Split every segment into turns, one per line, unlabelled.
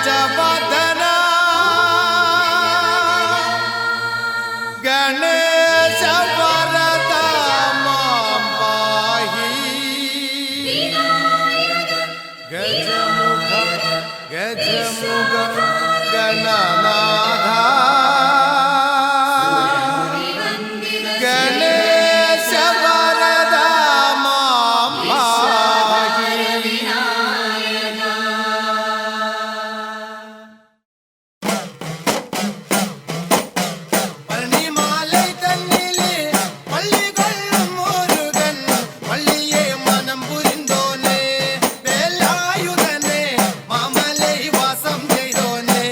ഗജവദന ഗണേശ വരദ മാം പാഹി ഗജമുഖ ഗജമുഖ ഗണനാഥ ഗണേശ വരദ മാം പാഹി. പഴനിമാലൈ തന്നിലെ പള്ളി കൊള്ളും മുരുകൻ പള്ളിയെ മനം പുരിന്തോനെ വേലായുധനെ മാമലൈ വാസം ചെയ്തോനെ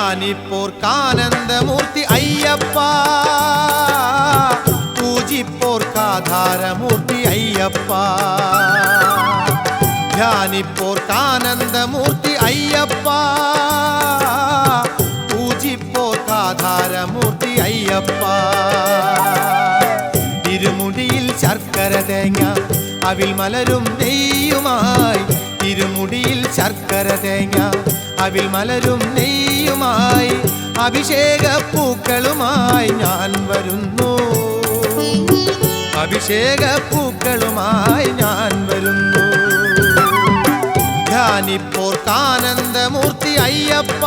ധ്യാനിപ്പോർക്കാനന്ദമൂർത്തി അയ്യപ്പ, പൂജിപ്പോർക്കാധാരമൂർത്തി അയ്യപ്പ. ധ്യാനിപ്പോർക്കാനന്ദമൂർത്തി അയ്യപ്പ, പൂജിപ്പോർക്കാധാരമൂർത്തി അയ്യപ്പ. ഇരുമുടിയിൽ ശർക്കര തേങ്ങ അവിൽ മലരും നെയ്യുമായി, ഇരുമുടിയിൽ ശർക്കര തേങ്ങ അവിൽ മലരും നെയ്യുമായി, അഭിഷേക പൂക്കളുമായി ഞാൻ വരുന്നു, അഭിഷേക പൂക്കളുമായി ഞാൻ വരുന്നു. ധ്യാനിപ്പോർക്കാനന്ദമൂർത്തി അയ്യപ്പ,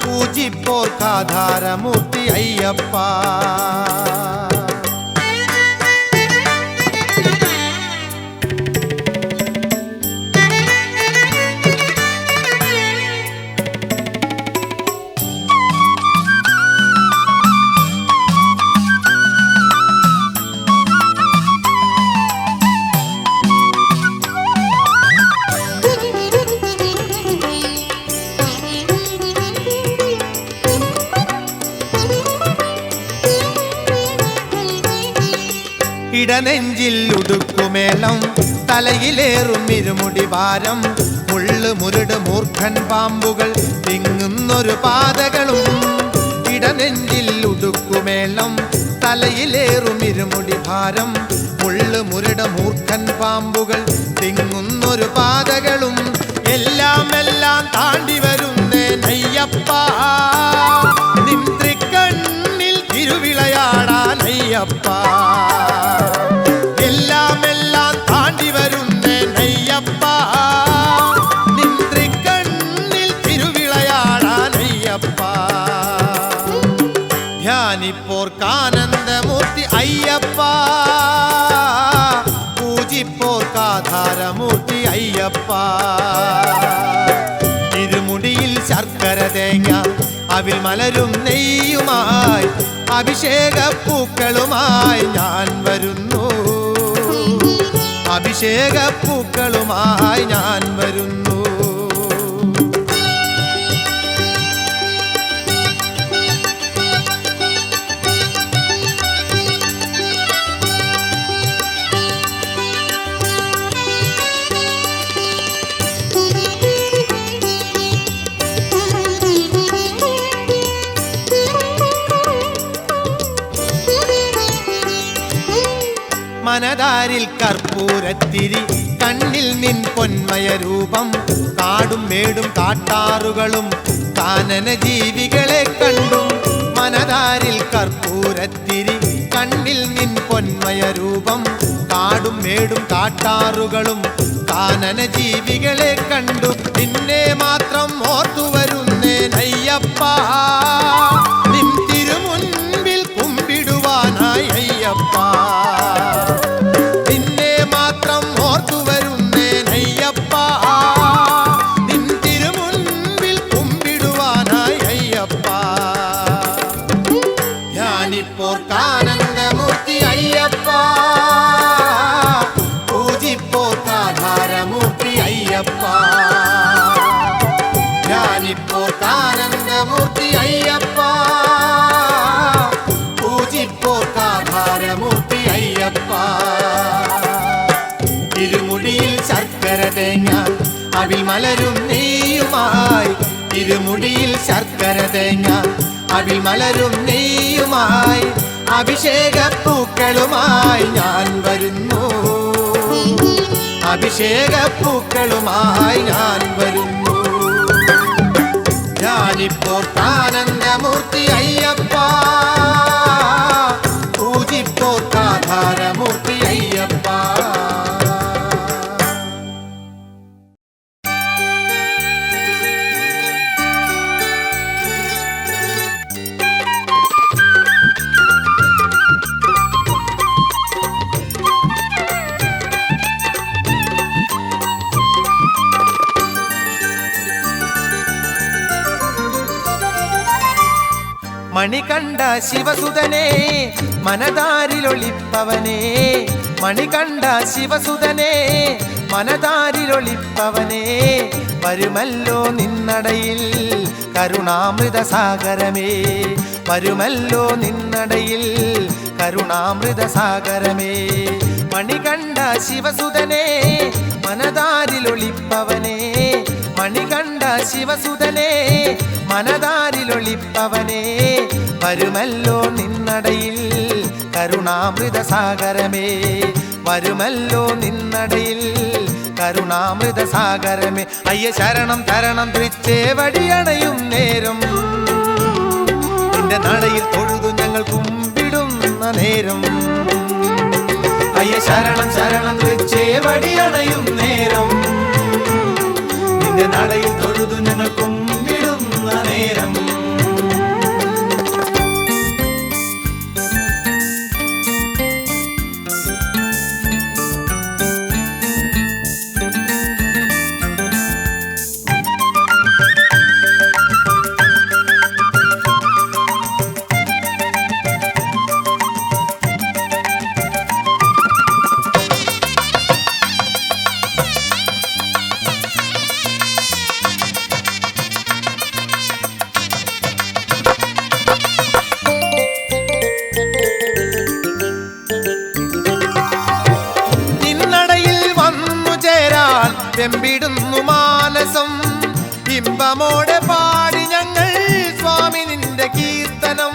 പൂജിപ്പോർക്കാധാരമൂർത്തി അയ്യപ്പ. ഇടനെഞ്ചിൽ ഉടുക്കുമേളം തലയിലേറും ഇരുമുടി ഭാരം, മുള്ളു മുരുട് മൂർഖൻ പാമ്പുകൾ തിങ്ങുന്നൊരു പാതകളും. ഇടനെഞ്ചിൽ ഉടുക്കുമേളം തലയിലേറും ഇരുമുടി ഭാരം, മുള്ളു മുരുട് മൂർഖൻ പാമ്പുകൾ തിങ്ങുന്നൊരു പാതകളും. എല്ലാം എല്ലാം താണ്ടി വരുന്നേ അയ്യപ്പ, നിൻ തൃക്കണ്ണിൽ തിരുവിളയാടാൻ അയ്യപ്പ. എല്ലാം എല്ലാം താണ്ടി വരുന്നേ അയ്യപ്പ, നിൻ തൃക്കണ്ണിൽ തിരുവിളയാടാൻ അയ്യപ്പ. ധ്യാനിപ്പോർക്കാനന്ദമൂർത്തി അയ്യപ്പ, പൂജിപ്പോർക്കാധാരമൂർത്തി അയ്യപ്പ. ഇരുമുടിയിൽ ശർക്കര തേങ്ങ അവിൽ മലരും നെയ്യുമായി, അഭിഷേക പൂക്കളുമായി ഞാൻ വരുന്നു, അഭിഷേക പൂക്കളുമായി ഞാൻ വരുന്നു. മനതാരിൽ കർപ്പൂരത്തിരി, കണ്ണിൽ നിൻ പൊന്മയ രൂപം, കാടും മേടും കാട്ടാറുകളും കാനന ജീവികളെ കണ്ടും. മനതാരിൽ കർപ്പൂരത്തിരി, കണ്ണിൽ നിൻ പൊന്മയ രൂപം, കാടും മേടും കാട്ടാറുകളും കാനന ജീവികളെ കണ്ടു. നിന്നെ മാത്രം ഓർത്തു വരുന്നേ അയ്യപ്പ, നിൻ തിരുമുൻപിൽ കുമ്പിടുവാനായി അയ്യപ്പ. ധ്യാനിപ്പോർക്കാനന്ദമൂർത്തി അയ്യപ്പ, പൂജിപ്പോർക്കാധാരമൂർത്തി അയ്യപ്പ. ധ്യാനിപ്പോർക്കാനന്ദമൂർത്തി അയ്യപ്പ, പൂജിപ്പോർക്കാധാരമൂർത്തി അയ്യപ്പ. ഇരുമുടിയിൽ ശർക്കര തേങ്ങ അവിൽ മലരും നെയ്യുമായി, ഇരുമുടിയിൽ ശർക്കര തേങ്ങ അവിൽ മലരും നെയ്യുമായി, അഭിഷേക പൂക്കളുമായി ഞാൻ വരുന്നു, അഭിഷേക പൂക്കളുമായി ഞാൻ വരുന്നു. ധ്യാനിപ്പോർക്കാനന്ദമൂർത്തി അയ്യപ്പ, പൂജിപ്പോർക്കാധാരമൂർത്തി അയ്യപ്പ. മണികണ്ഠ ശിവസുതനേ മനതാരിലൊളിപ്പവനേ, മണികണ്ഠ ശിവസുതനേ മനതാരിലൊളിപ്പവനേ വരുമല്ലോ നിന്നടയിൽ കരുണാമൃത സാഗരമേ വരുമല്ലോ നിന്നടയിൽ കരുണാമൃത സാഗരമേ മണികണ്ഠ ശിവസുതനേ മനതാരിലൊളിപ്പവനേ മണികണ്ഠ ശിവസുതനേ മനതാരിലൊളിപ്പവനേ വരുമല്ലോ നിന്നടയിൽ കരുണാമൃത സാഗരമേ വരുമല്ലോ നിന്നടയിൽ കരുണാമൃത സാഗരമേ അയ്യ ശരണം തരണം തൃച്ചേവടിയണയും നേരം നിന്റെ നടയിൽ തൊഴുതു ഞങ്ങൾ കുമ്പിടുന്ന നേരം അയ്യ ശരണം ശരണം തൃച്ചേവടിയണയും നേരം നിന്റെ നടയിൽ തൊഴുതു ഞങ്ങൾ കുമ്പിടുന്ന നേരം വെമ്പിടുന്നു മാനസം ഇമ്പമോടെ പാടി ഞങ്ങൾ സ്വാമി നിന്റെ കീർത്തനം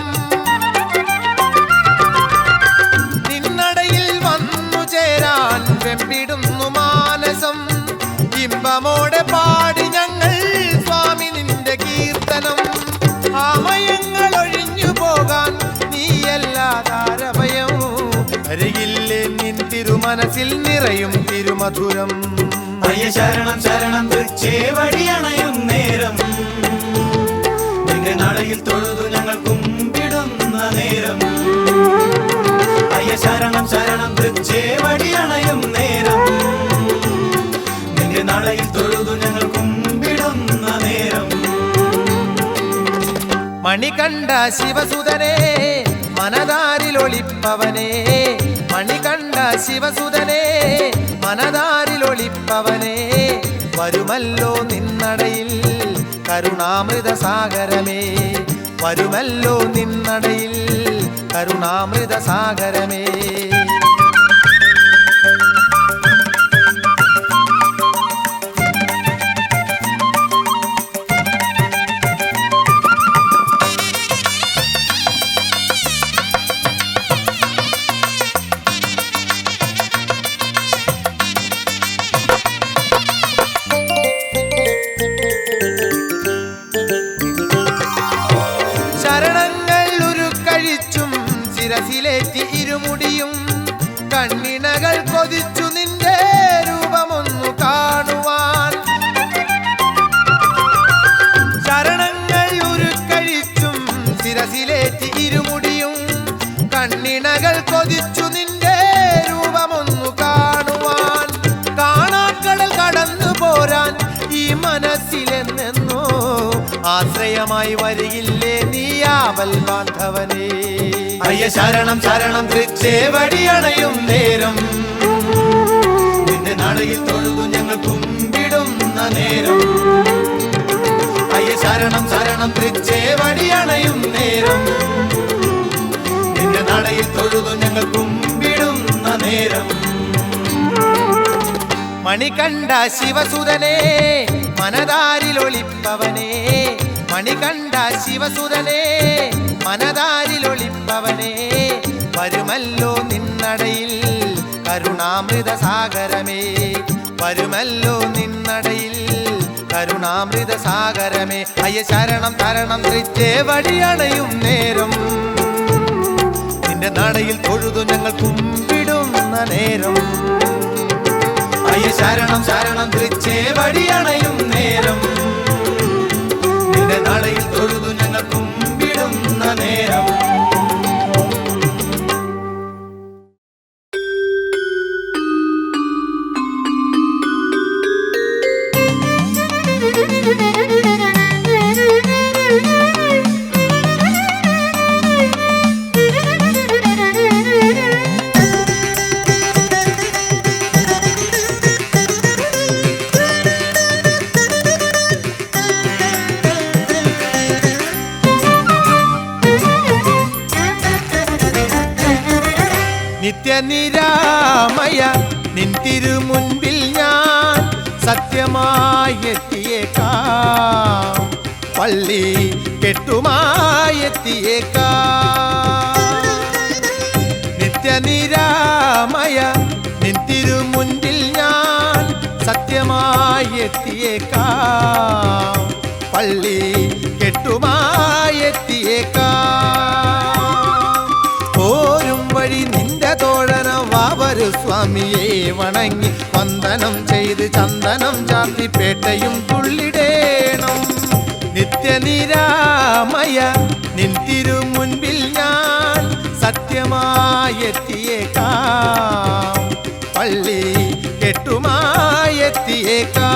നിന്നടയിൽ വന്നു ചേരാൻ വെമ്പിടുന്നു മാനസം ഇമ്പമോടെ പാടി ഞങ്ങൾ സ്വാമി നിന്റെ കീർത്തനം ആമയങ്ങൾ ഒഴിഞ്ഞു പോകാൻ നീയല്ലാതാരഭയം അരികില്ലേ നിൻ തിരുമനസിൽ നിറയും തിരുമധുരം
അയ്യ ശരണം ശരണം തൃച്ചേവടിയണയും നേരം നിന്റെ നടയിൽ തൊഴുതു ഞങ്ങൾ കുമ്പിടുന്ന നേരം അയ്യ ശരണം ശരണം തൃച്ചേവടിയണയും നേരം നിന്റെ നടയിൽ തൊഴുതു ഞങ്ങൾ കുമ്പിടുന്ന നേരം
മണികണ്ഠ ശിവസുതനേ മനതാരിലൊളിപ്പവനേ മണികണ്ഠ ശിവസുതനേ മനതാരിലൊളിപ്പവനേ വരുമല്ലോ നിന്നടയിൽ കരുണാമൃത സാഗരമേ വരുമല്ലോ നിന്നടയിൽ കരുണാമൃത സാഗരമേ ശിരസിലേറ്റി ഇരുമുടിയും കണ്ണിണകൾ കൊതിച്ചു നിന്റെ രൂപമൊന്നു കാണുവാൻ ശരണങ്ങൾ ഉരുക്കഴിച്ചും ശിരസിലേറ്റി ഇരുമുടിയും കണ്ണിണകൾ കൊതിച്ചു നിന്റെ രൂപമൊന്നു കാണുവാൻ കാണാക്കടൽ കടന്നു പോരാൻ ഈ മനസ്സിലെന്നോ ആശ്രയമായി വരികില്ലേ നീയാവൽ ബാന്ധവനേ അയ്യ ശരണം ശരണം തൃച്ചേവടിയണയും നേരം നിന്റെ നടയിൽ തൊഴുതു ഞങ്ങൾ കുമ്പിടുന്ന നേരം അയ്യ ശരണം ശരണം തൃച്ചേവടിയണയും നേരം നിന്റെ നടയിൽ തൊഴുതു ഞങ്ങൾ കുമ്പിടുന്ന നേരം മണികണ്ഠ ശിവസുതനേ മനതാരിലൊളിപ്പവനേ മണികണ്ഠ ശിവസുതനേ മനതാരിലൊളിപ്പവനേ വരുമല്ലോ നിന്നടയിൽ കരുണാമൃത സാഗരമേ വരുമല്ലോ നിന്നടയിൽ കരുണാമൃത സാഗരമേ അയ്യ ശരണം തരണം തൃച്ചേവടിയണയും നേരം നിന്റെ നടയിൽ തൊഴുതു ഞങ്ങൾ കുമ്പിടുന്ന നേരം അയ്യ ശരണം ശരണം തൃച്ചേവടിയണയും നേരം നിന്റെ നടയിൽ തൊഴുതു ഞങ്ങൾ കുമ്പിടുന്ന നേരം നിത്യനിരാമയ നിൻ തിരുമുൻപിൽ ഞാൻ സത്യമായി എത്തിയേക്കാം, പള്ളി കെട്ടുമായി എത്തിയേക്കാം. നിത്യനിരാമയ നിൻ തിരുമുൻപിൽ ഞാൻ സത്യമായി എത്തിയേക്കാം, പള്ളി കെട്ടുമായി എത്തിയേക്കാം. പോരും വഴി നിന്റെ തോഴന വാവരു സ്വാമിയെ വണങ്ങി വന്ദനം ചെയ്ത് ചന്ദനം ചാർത്തി പേട്ടയും തുള്ളിടേണം. നിത്യനിരാമയ നിൻ തിരുമുൻപിൽ ഞാൻ സത്യമായി എത്തിയേക്കാം, പള്ളി കെട്ടുമായി എത്തിയേക്കാം.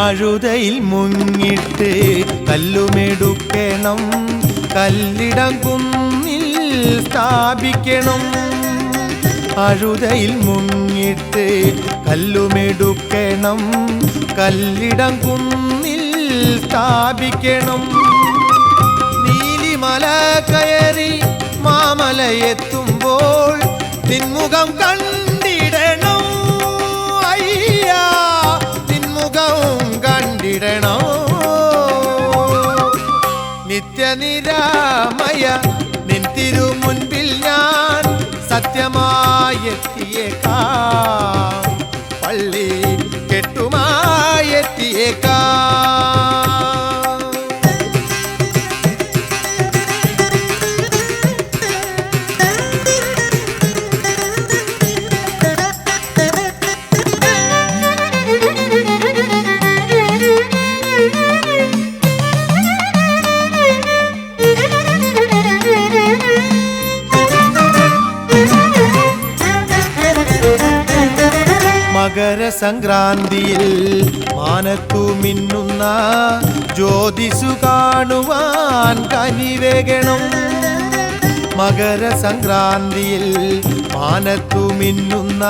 അഴുതയിൽ മുങ്ങിട്ട് കല്ലുമെടുക്കണം, കല്ലിടം കുന്നിൽ സ്ഥാപിക്കണം. അഴുതയിൽ മുങ്ങിട്ട് കല്ലുമെടുക്കണം, കല്ലിടം കുന്നിൽ സ്ഥാപിക്കണം. നീലിമല കയറി മാമലയെത്തുമ്പോൾ നിൻമുഖം കണ്ടിടണം, അയ്യാ നിൻമുഖം കണ്ടിടണം. നിത്യനിരാമയ നിൻ തിരുമുൻപിൽ ഞാൻ സത്യമായി എത്തിയേക്കാം, പള്ളി കെട്ടുമായി എത്തിയേക്കാം. മകരസംക്രാന്തിയിൽ മാനത്തു മിന്നുന്ന ജ്യോതിസു കാണുവാൻ കനിവേകണം. മകരസംക്രാന്തിയിൽ മാനത്തു മിന്നുന്ന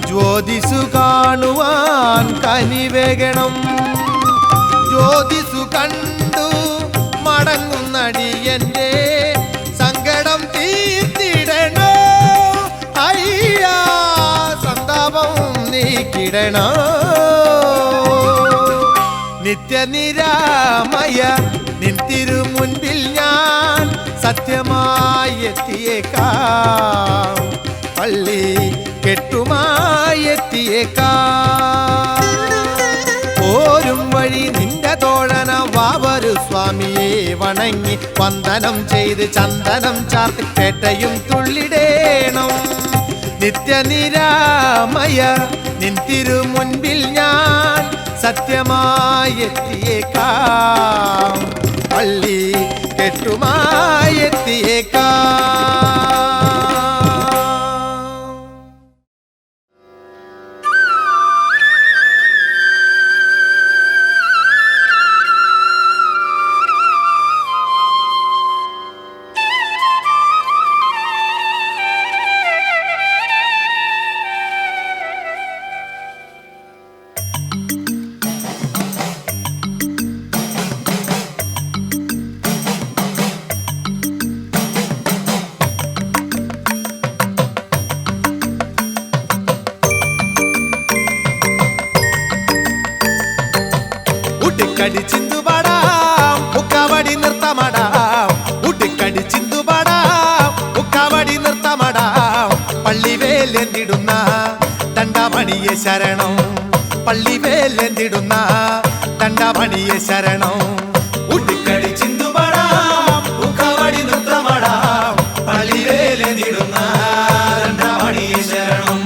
ജ്യോതിസു കാണുവാൻ കനിവേകണം. ജ്യോതിസു കണ്ടു മടങ്ങുന്നടിയന്റെ സങ്കടം തീർത്തിടണോ, അയ്യാ സന്താപം നീക്കിടണോ. നിത്യനിരാമയ നിൻ തിരുമുൻപിൽ ഞാൻ സത്യമായി എത്തിയേക്കാം, പള്ളി കെട്ടുമായി എത്തിയേക്കാം. പോരും വഴി നിന്റെ തോഴന വാവരു സ്വാമിയെ വണങ്ങി വന്ദനം ചെയ്ത് ചന്ദനം ചാർത്തി പേട്ടയും തുള്ളിടേണം. നിത്യനിരാമയ നിൻ തിരുമുൻപിൽ ഞാൻ സത്യമായി എത്തിയേക്കാം, പള്ളി കെട്ടുമായി എത്തിയേക്കാം. ഊട്ടിക്കടി ചിന്തുപാടാം ഉക്കാവടി നിർത്തമടാം, ഊട്ടിക്കടി ചിന്തുപാടാം ഉക്കാവടി നിർത്തമടാം. പള്ളിവേലെന്തിടുന്ന ദണ്ഡമണിയെ ശരണം, പള്ളിവേലെന്തിടുന്ന ദണ്ഡമണിയെ ശരണം. ഊട്ടിക്കടി ചിന്തുപാടാം ഉക്കാവടി നിർത്തമടാം, പള്ളിവേലെന്തിടുന്ന ദണ്ഡമണിയെ ശരണം.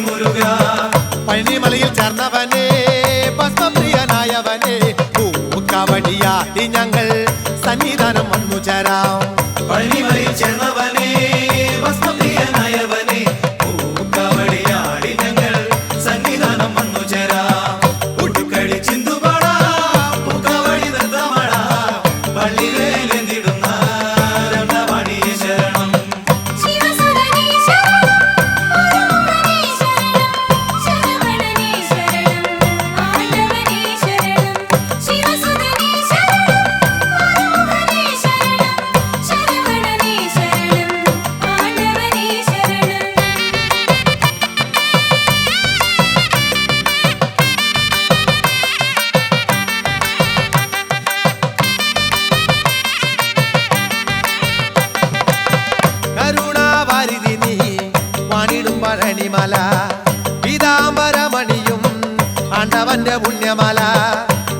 മുരുക
പഴനിമലയിൽ ചേർന്നവനെ ഭസ്മപ്രിയനായവനെ പൂക്കവടിയാടി ഞങ്ങൾ സന്നിധാനം വന്നു ചേരാം
പഴനിമലയിൽ ചേർന്നവനെ ഭസ്മപ്രിയനായവനെ പൂക്കവടിയാടി ഞങ്ങൾ സന്നിധാനം വന്നു ചേരാം ഉടുക്കടി ചിന്തുപാടാം പൂക്കവടി നൃത്തമാടാം പള്ളിവേലെന്തിടുന്ന രണ്ടവാണിയെ ശരണം
കരുണാവാരിധി നീ വാണിടും പഴനിമല പീതാംബരമണിയും ആണ്ടവന്റെ പുണ്യമല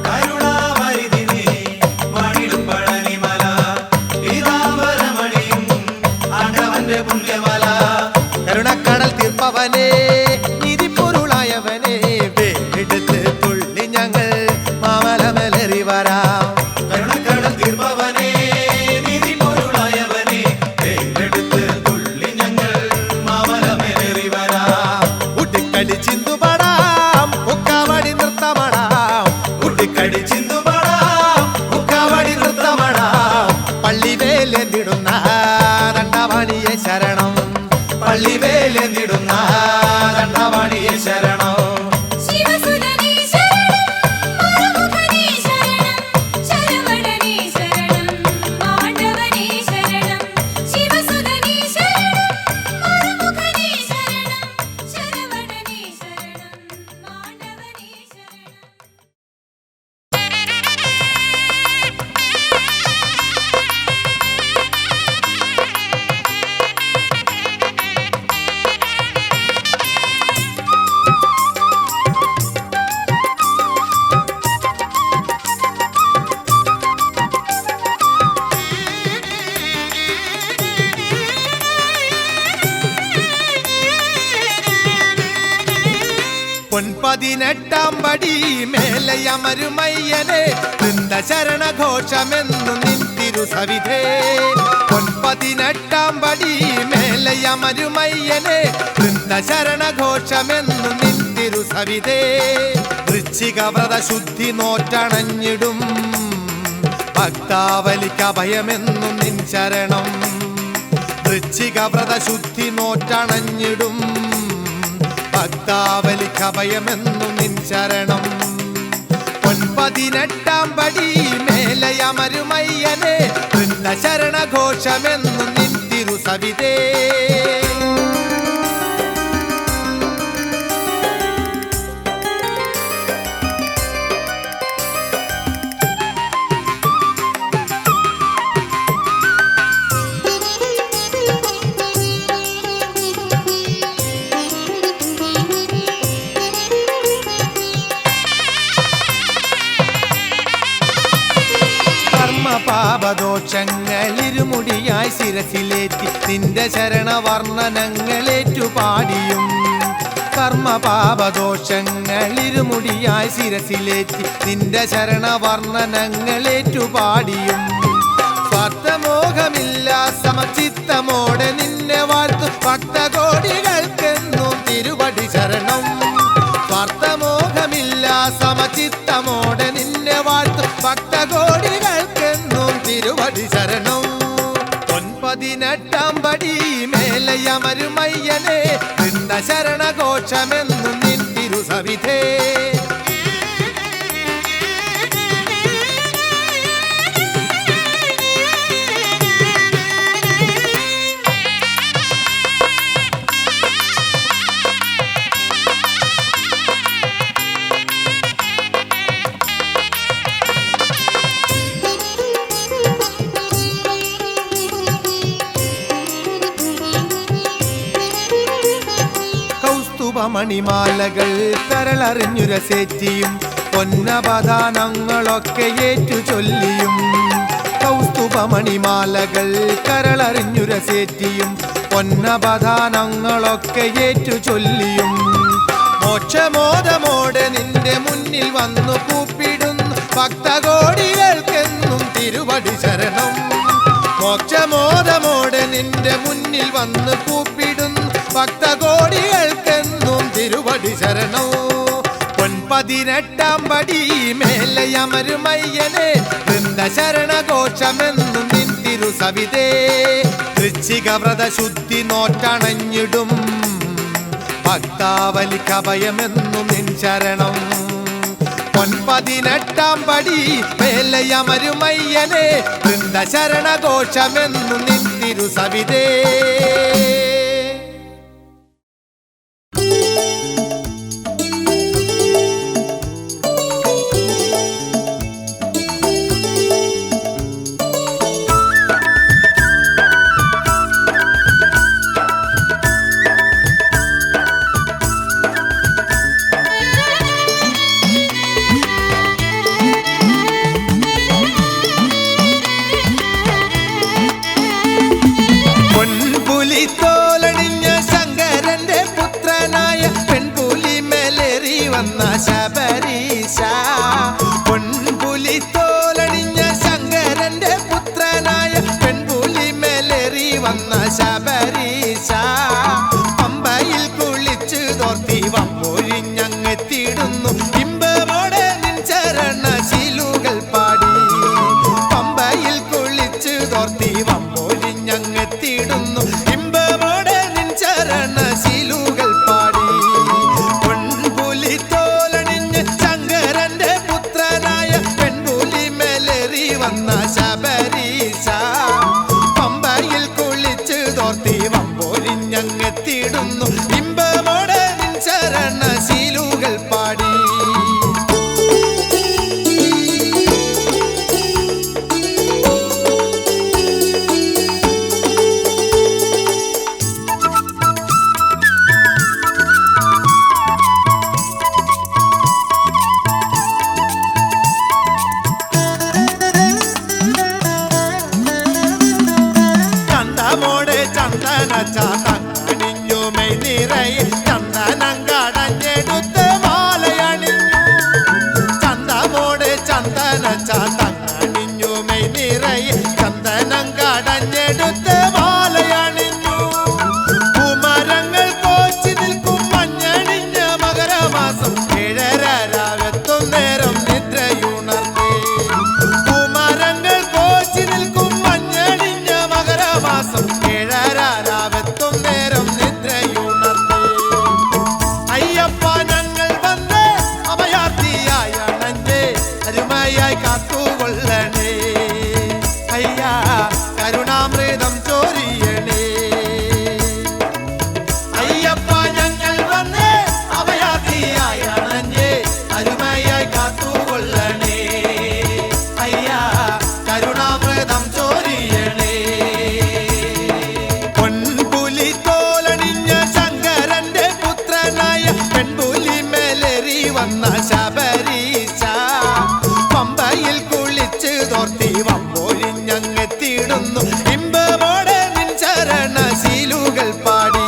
കരുണാവാരിധി നീ വാണിടും പഴനിമല പീതാംബരമണിയും ആണ്ടവന്റെ പുണ്യമല
കരുണക്കടൽ തീർപ്പവനെ നിധിപ്പൊരുളായവനെ വേടെടുത്ത് തുള്ളി ഞങ്ങൾ മാമലമേറി വരാം
കരുണക്കടൽ തീർപ്പവനെ നീതിപൊരുളായവനെ പേരെടുത്ത് തുള്ളി ഞങ്ങൾ മാമലമേറി വരാം
ഉട്ടിക്കടി ചിന്തുപാടാം മുക്കാവടി നൃത്തമാടാം
ഉടുക്കടി ചിന്തുപാടാം
മുക്കാവടി നൃത്തമാടാം പള്ളിവേലെന്തിടുന്ന ദണ്ഡവാണിയെ ശരണം
പള്ളിവേലെന്തിടുന്ന രണ്ടവാണിയെ ശരണം
പൊൻപതിനെട്ടാം പടി മേലയമരുമയ്യനെ വൃന്ദശരണഘോഷമെന്നു നിന്തിരു സവിധേ പൊൻപതിനെട്ടാം പടി മേലയമരുമയ്യനെ വൃന്ദശരണഘോഷമെന്നു നിന്തിരു സവിധേ വൃശ്ചികവ്രത ശുദ്ധി നോറ്റണഞ്ഞിടും ഭക്താവലിക്കഭയമെന്നു നിൻ ശരണം വൃശ്ചികവ്രത ശുദ്ധി നോറ്റണഞ്ഞിടും ഭക്താവലിക്കഭയമെന്നു നിൻ ശരണം പൊൻപതിനെട്ടാം പടി മേലയമരുമയ്യനെ വൃന്ദശരണഘോഷമെന്നു നിന്തിരു സവിധേ പാപദോഷങ്ങളിരുമുടിയായി ശിരസിലേറ്റി നിന്റെ ശരണവർണ്ണനങ്ങളേറ്റു പാടിയും കർമ്മപാപദോഷങ്ങളിരുമുടിയായി ശിരസിലേറ്റി നിന്റെ ശരണവർണ്ണനങ്ങളേറ്റു പാടിയും സ്വാർത്ഥമോഹമില്ല സമചിത്തമോടെ നിന്നെ വാഴ്ത്തു ഭക്തകോടികൾക്കെന്നും തിരുവടി ശരണം സ്വാർത്ഥമോഹമില്ല സമചിത്തമോടെ നിന്നെ വാഴ്ത്തു ഭക്തകോടികൾക്കെന്നും തിരുവടി ശരണം പൊൻപതിനെട്ടാം പടി മേലയമരുമയ്യനെ വൃന്ദശരണഘോഷമെന്നും നിൻ തിരു സവിധേ മണിമാലകൾ കരളറിഞ്ഞുരസേറ്റിയും പൊന്നപദാനങ്ങളൊക്കെ ഏറ്റു ചൊല്ലിയും കൗസ്തുഭമണിമാലകൾ കരളറിഞ്ഞുരസേറ്റിയും പൊന്നപദാനങ്ങളൊക്കെ ഏറ്റു ചൊല്ലിയും മോക്ഷമോദമോടെ നിന്റെ മുന്നിൽ വന്നു കൂപ്പിടുന്നു ഭക്തകോടികൾക്കെന്നും തിരുവടി ശരണം. മോക്ഷമോദമോടെ നിന്റെ മുന്നിൽ വന്ന് കൂപ്പിടുന്നു ഭക്തകോടികൾക്കെന്നും തിരുവടി ശരണം. പൊൻ18 പടി മേലയമരുമയ്യനെ വൃന്ദശരണഘോഷമെന്നും നിൻ തിരുസവിതേ. വൃശ്ചിക വ്രതശുദ്ധി നോറ്റണഞ്ഞിടും ഭക്താവലിക്കഭയമെന്നും നിൻ ശരണം. പൊൻ18 പടി മേലയമരുമയ്യനെ വൃന്ദശരണഘോഷമെന്നും നിൻ തിരുസവിതേ. തോലണിഞ്ഞ ശങ്കരന്റെ പുത്രനായ പെൺപുലി മേലേറി വന്ന ശബരീശ. പൊൻപുലി തോലണിഞ്ഞ ശങ്കരന്റെ പുത്രനായ പെൺപുലി മേലേറി വന്ന ശബരീശ. പമ്പയിൽ കുളിച്ചു തോർത്തി വമ്പൊഴിഞ്ഞങ്ങെത്തിടുന്നു ഇമ്പമോടെ നിൻ ചരണശീലുകൾ പാടി. പമ്പയിൽ കുളിച്ചു തോർത്തി വമ്പൊഴിഞ്ഞങ്ങെത്തിടുന്നു ഇമ്പമോടെ നിൻ ചരണശീലുകൾ പാടി. പൊൻപുലി തോലണിഞ്ഞ് ശങ്കരന്റെ പുത്രനായ പെൺപുലി മേലേറി വന്ന ശബരീശ. പമ്പയിൽ കുളിച്ചു തോർത്തി വമ്പൊഴിഞ്ഞങ്ങെത്തിടുന്നു ഇമ്പമോടെ നിൻ ചരണശീലുകൾ പാടി. ചന്തമോടെ ചന്ദന ചാതണിഞ്ഞുമൈ നിറയെ ചന്ദനം കടഞ്ഞെടുത്ത് മാലയണിഞ്ഞു. ചന്തമോടെ ചന്ദന ചാതണിഞ്ഞുമൈ നിറയെ ചന്ദനം കടഞ്ഞെടുത്ത് മാലയണിഞ്ഞു. കുമരങ്ങൾ കോച്ചി നിൽക്കും മഞ്ഞണിഞ്ഞ മകരമാസം 7:30 നേരം നിദ്രയുണർന്നേ. കുമരങ്ങൾ കോച്ചി നിൽക്കും മഞ്ഞണിഞ്ഞ മകരമാസം 7:30 നേരം നിദ്രയുണർന്നേ. അയ്യപ്പ ഞങ്ങൾ വന്ന് അഭയാർത്ഥിയായ അണഞ്ഞേ അരുമയായി കാത്തുകൊള്ളണേ. അയ്യാ കരുണാമൃതം ചോരിയണേ. അയ്യപ്പ ഞങ്ങൾ വന്ന് അഭയാർത്ഥിയായ അണഞ്ഞേ അരുമയായി കാത്തുകൊള്ളണേ. അയ്യാ കരുണാമൃതം ചോരിയണേ. പൊൻപുലി തോലണിഞ്ഞ ശങ്കരന്റെ പുത്രനായ പെൺപുലി മേലേറി വന്ന ശബരീശ. പമ്പയിൽ കുളിച്ചു തോർത്തി വമ്പൊഴിഞ്ഞങ്ങെത്തിടുന്നു ഇമ്പമോടെ നിൻ ചരണശീലുകൾ പാടി.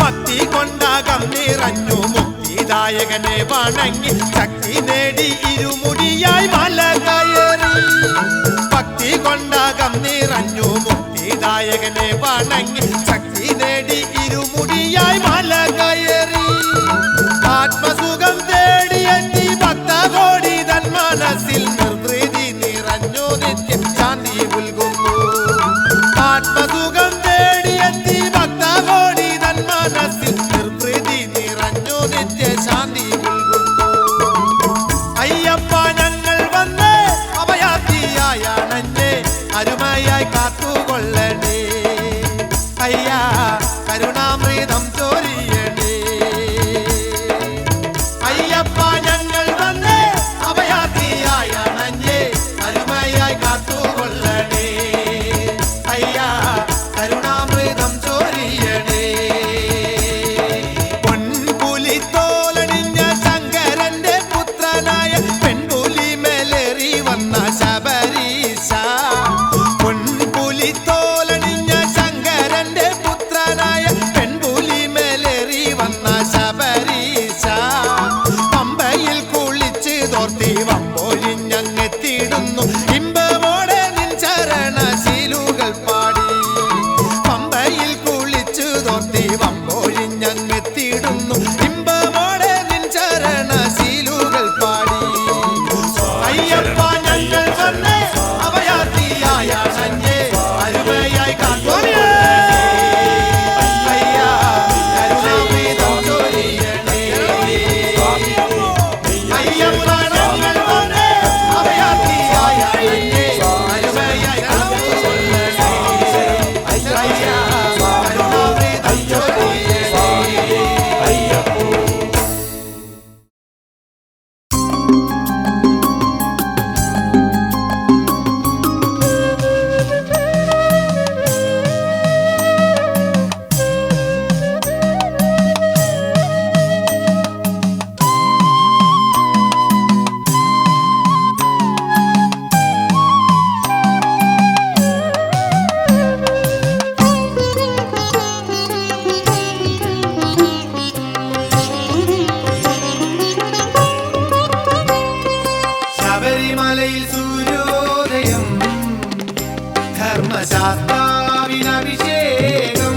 ഭക്തി കൊണ്ടാകം നിറഞ്ഞു മുക്തിദായകനെ വണങ്ങി ശക്തി നേടി ഇരുമുടിയായി മല കയറി. ഭക്തി കൊണ്ടാകം നിറഞ്ഞു മുക്തിദായകനെ വണങ്ങി ശക്തി നേടി ഇരുമുടിയായി മല കയറി. ആത്മസുഖം തേടിയെത്തി ഭക്തകോടി തൻ മനസ്സിൽ നിർവൃതി നിറഞ്ഞു നിത്യം ശാന്തി പുൽകുന്നു. ആത്മസുഖം തേടിയെത്തി ഭക്തകോടി തൻ മനസ്സിൽ നിർവൃതി നിറഞ്ഞു നിത്യശാന്തി പുൽകുന്നു. അയ്യപ്പ ഞങ്ങൾ വന്ന് അഭയാർത്ഥിയായ അണഞ്ഞേ അരുമയായി കാത്തുകൊള്ളണേ. അയ്യാ കരുണാമൃതം ചോരിയണേ. അയ്യപ്പ ഞങ്ങൾ വന്ന് അഭയാർത്ഥിയായ കരുണയ്യേ കരുണയായി കാത്തുകൊള്ളണേ അയ്യയ്യാ കരുണാമൃതം ചൊരിയണേ
അയ്യപ്പോ ശബരിമലയിൽ സൂര്യോദയം ധർമ്മശാസ്താവിനഭിഷേകം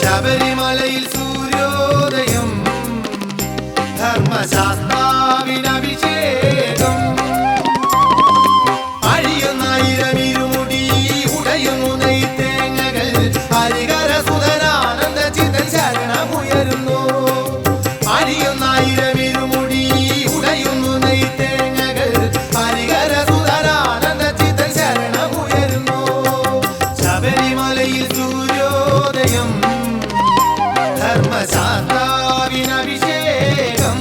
ശബരിമലയിൽ സൂര്യോദയം ധർമ്മശാസ്താവിനഭിഷേകം അഴിയുന്നായിരം ഇരുമുടി ഉടയുന്നു നെയ്ത്തേങ്ങകൾ ഹരിഹര സുധനാനന്ദ ചിതൻ ശരണമുയരുന്നു അഴിയുന്നായിരം ഇരുമുടി ഉടയുന്നു നെയ്ത്തേങ്ങകൾ ഹരിഹര സുധനാനന്ദ ചിതൻ ശരണമുയരുന്നു ശബരിമലയിൽ സൂര്യോദയം ധർമ്മശാസ്താവിനഭിഷേകം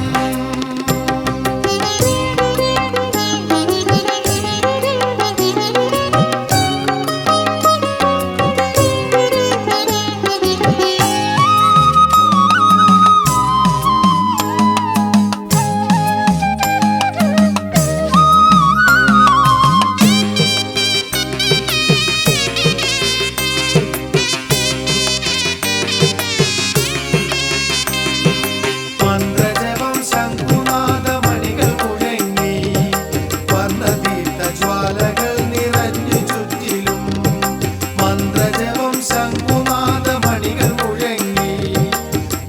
മന്ത്രജപം ശംഖുനാദമണികൾ മുഴങ്ങി വർണ്ണതീർത്ഥജ്വാലകൾ നിറഞ്ഞു ചുറ്റിലും മന്ത്രജപം ശംഖുനാദമണികൾ മുഴങ്ങി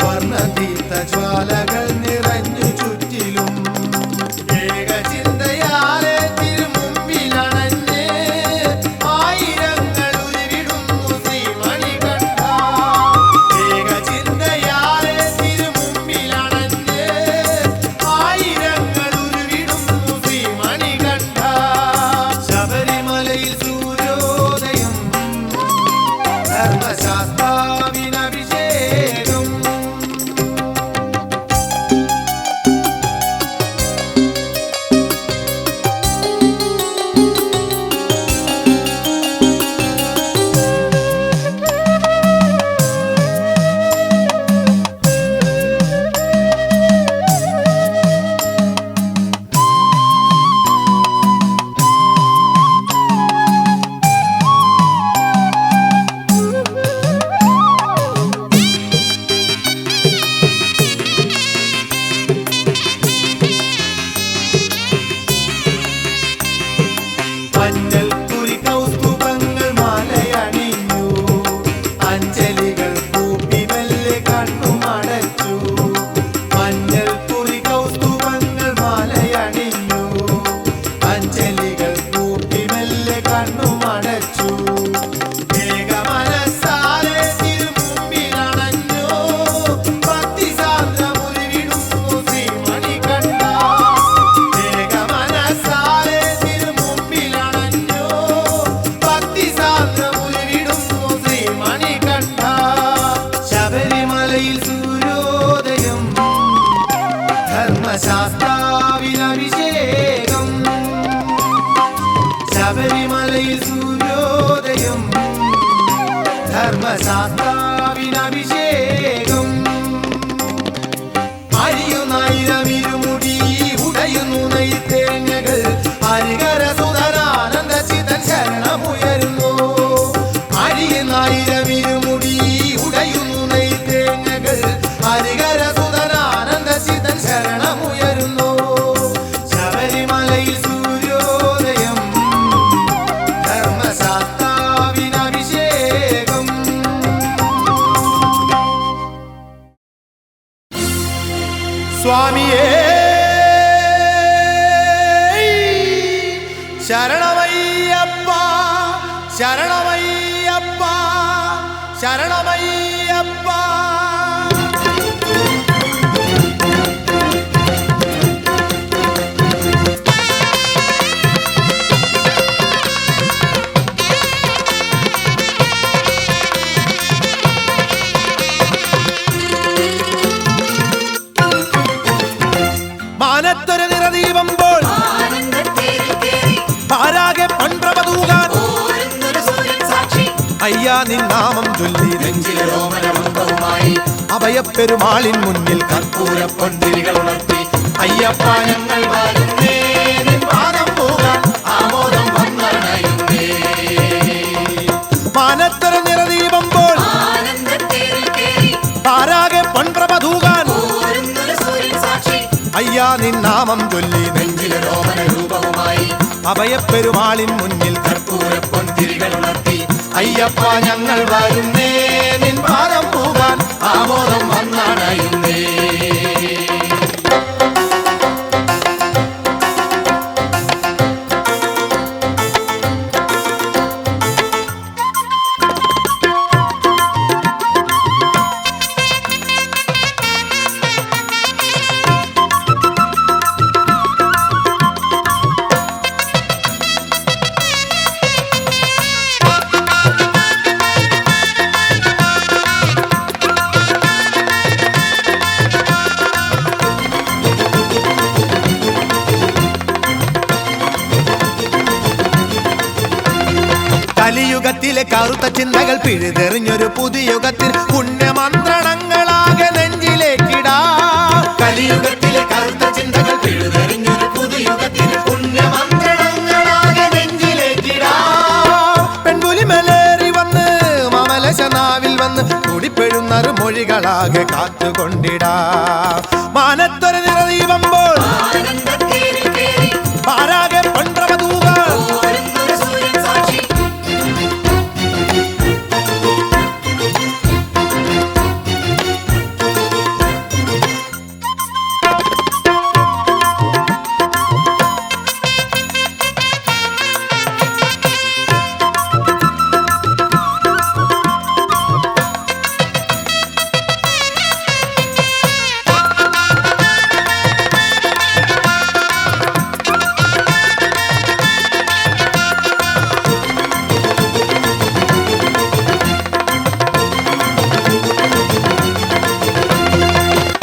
വർണ്ണതീർത്ഥജ്വാലകൾ നിറഞ്ഞു ചുറ്റിലും ഏകചിന്തയാലെ തിരുമുമ്പിലണഞ്ഞ് ആയിരങ്ങൾ ഉരുവിടുന്നു ശ്രീമണികണ്ഠ ഏകചിന്തയാലെ തിരുമുമ്പിലണഞ്ഞ് ആയിരങ്ങൾ ഉരുവിടുന്നു ശ്രീമണികണ്ഠ ശബരിമലയിൽ സൂര്യോദയം ധർമ്മശാസ്താവിനഭിഷേകം മഞ്ഞൾ കുറി കൗസ്തുഭങ്ങൾ മാലയണിഞ്ഞു അഞ്ജലികൾ കൂപ്പി മെല്ലെ കണ്ണുമടച്ചു മഞ്ഞൾ കുറി കൗസ്തുഭങ്ങൾ മാലയണിഞ്ഞു അഞ്ജലികൾ കൂപ്പി മെല്ലെ കണ്ണുമടച്ചു ഏകമനസ്സാലെ തിരുമുമ്പിലണഞ്ഞു ഭക്തിസാന്ദ്രമുരുവിടുന്നു ശ്രീമണികണ്ഠ ഏകമനസ്സാലെ തിരുമുമ്പിലണഞ്ഞു ഭക്തിസാന്ദ്രമുരുവിടുന്നു ശ്രീമണികണ്ഠ ശബരിമലയിൽ സൂര്യോദയം ധർമ്മശാസ്താവിനഭിഷേകം ശബരിമലയിൽ സൂര്യോദയം ധർമ്മശാസ്താവിനഭിഷേകം അഴിയുന്നായിരം ഇരുമുടി ഉടയുന്നു നെയ്ത്തേങ്ങകൾ ഹരിഹര സുധനാനന്ദ ചിതൻ ശരണമുയരുന്നു അഴിയുന്നായിരം ഇരുമുടി ഉടയുന്നു നെയ്ത്തേങ്ങകൾ ഹരിഹര സുധനാനന്ദ ചിതൻ ശരണമുയരുന്നു ശബരിമലയിൽ സൂര്യോദയം ധർമ്മശാസ്താവിനഭിഷേകം
സ്വാമിയേ ശരണമയ്യപ്പ ശരണമയ്യപ്പ ശരണമയ്യപ്പ പാരാകെ പൊൻപ്രഭ തൂകാൻ
ഓരുന്നൊരു സൂര്യൻ സാക്ഷി
അയ്യാ നിൻ നാമം ചൊല്ലി
നെഞ്ചിലെ രോമനമന്ത്രവുമായി
അഭയപ്പെരുമാളിൻ മുന്നിൽ
കർപ്പൂര പൊന്തിരികൾ ഉണർത്തി അയ്യപ്പ ഞങ്ങൾ വരുന്നേ നിൻ പാദം പോകാൻ ആമോദം വന്നണയുന്നേ
മാനത്തര നിറദീപമ്പോൾ
ആനന്ദത്തേരിൽ കേറി
പാരാകെ പൊൻപ്രഭ തൂകാൻ
ഓരുന്നൊരു സൂര്യൻ സാക്ഷി
അയ്യാ നിൻ നാമം ചൊല്ലി
നെഞ്ചിലെ രോമന രൂപവുമായി
അഭയപ്പെരുമാളിൻ മുന്നിൽ
കർപ്പൂര പൊന്തിരികൾ ഉണർത്തി അയ്യപ്പ ഞങ്ങൾ വരുന്നേ നിൻ പാദം പോകാൻ ആമോദം വന്നണയുന്നേ
കലിയുഗത്തിലെ കറുത്ത ചിന്തകൾ പിഴുതെറിഞ്ഞൊരു പുതുയുഗത്തിൽ പുണ്യമന്ത്രണങ്ങളാകെ നെഞ്ചിലേക്കിടാ
കലിയുഗത്തിലെ കറുത്ത ചിന്തകൾ പിഴുതെറിഞ്ഞൊരു പുതുയുഗത്തിൽ പുണ്യമന്ത്രണങ്ങളാകെ നെഞ്ചിലേറ്റിടാ
പെൺപുലിമലേറി വന്ന് മമലശനാവിൽ വന്ന് കുടിപ്പെഴുന്നറു മൊഴികളാകെ കാത്തുകൊണ്ടിടാ മാനത്തൊരു നിറദീപമ്പോൾ
ആനന്ദത്തേരിൽ കേറി
പാരാകെ പൊൻപ്രഭ തൂകാൻ
ഓരുന്നൊരു സൂര്യൻ സാക്ഷി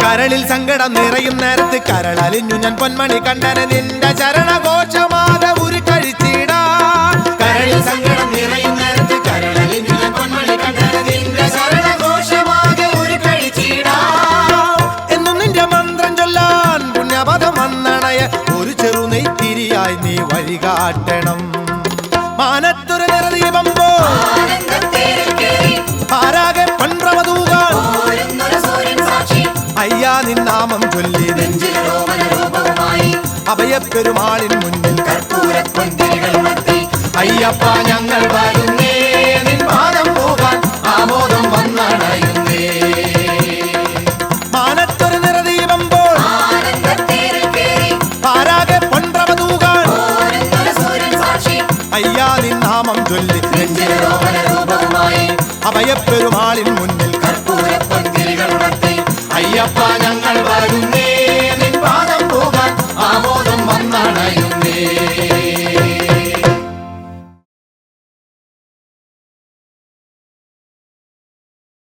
കരളിൽ സങ്കടം നിറയും നേരത്ത് കരളലിഞ്ഞു ഞാൻ പൊന്മണി കണ്ടനെ നിന്റെ ചരണഘോഷമാകെ ഉരുക്കഴിച്ചിടാ
കരളിൽ സങ്കടം നിറയും നേരത്ത് കരളലിഞ്ഞു ഞാൻ പൊന്മണി കണ്ടത് നിന്റെ ശരണഘോഷമാകെ ഉരുക്കഴിച്ചിടാ
എന്നും നിന്റെ മന്ത്രം ചൊല്ലാൻ പുണ്യപദം വന്നണയ ഒരു ചെറുനെയ്ത്തിരിയായി നീ വഴികാട്ടണം മാനത്തൊരു നിറദീപം പോ
ആനന്ദത്തേരിൽ കേറി
പാരാകെ പൊൻപ്രഭ തൂകാൻ
ഓരുന്നൊരു സൂര്യൻ സാക്ഷി
അയ്യാ നിൻ നാമം ചൊല്ലി
നെഞ്ചിലെ രോമന രൂപവുമായി
അഭയപ്പെരുമാളിൻ മുന്നിൽ
കർപ്പൂര പൊന്തിരികൾ ഉണർത്തി അയ്യപ്പ ഞങ്ങൾ വരുന്നേ നിൻ പാദം പോകാൻ ആമോദം വന്നണയുന്നേ
മാനത്തൊരു നിറദീപം പോൽ
ആനന്ദത്തേരിൽ കേറി
പാരാകെ പൊൻപ്രഭ തൂകാൻ
ഓരുന്നൊരു സൂര്യൻ സാക്ഷി
അയ്യാ നിൻ നാമം ചൊല്ലി
നെഞ്ചിലെ രോമന രൂപവുമായി
അഭയപ്പെരുമാളിൻ മുന്നിൽ
കർപ്പൂര പൊന്തിരികൾ ഉണർത്തി അയ്യപ്പ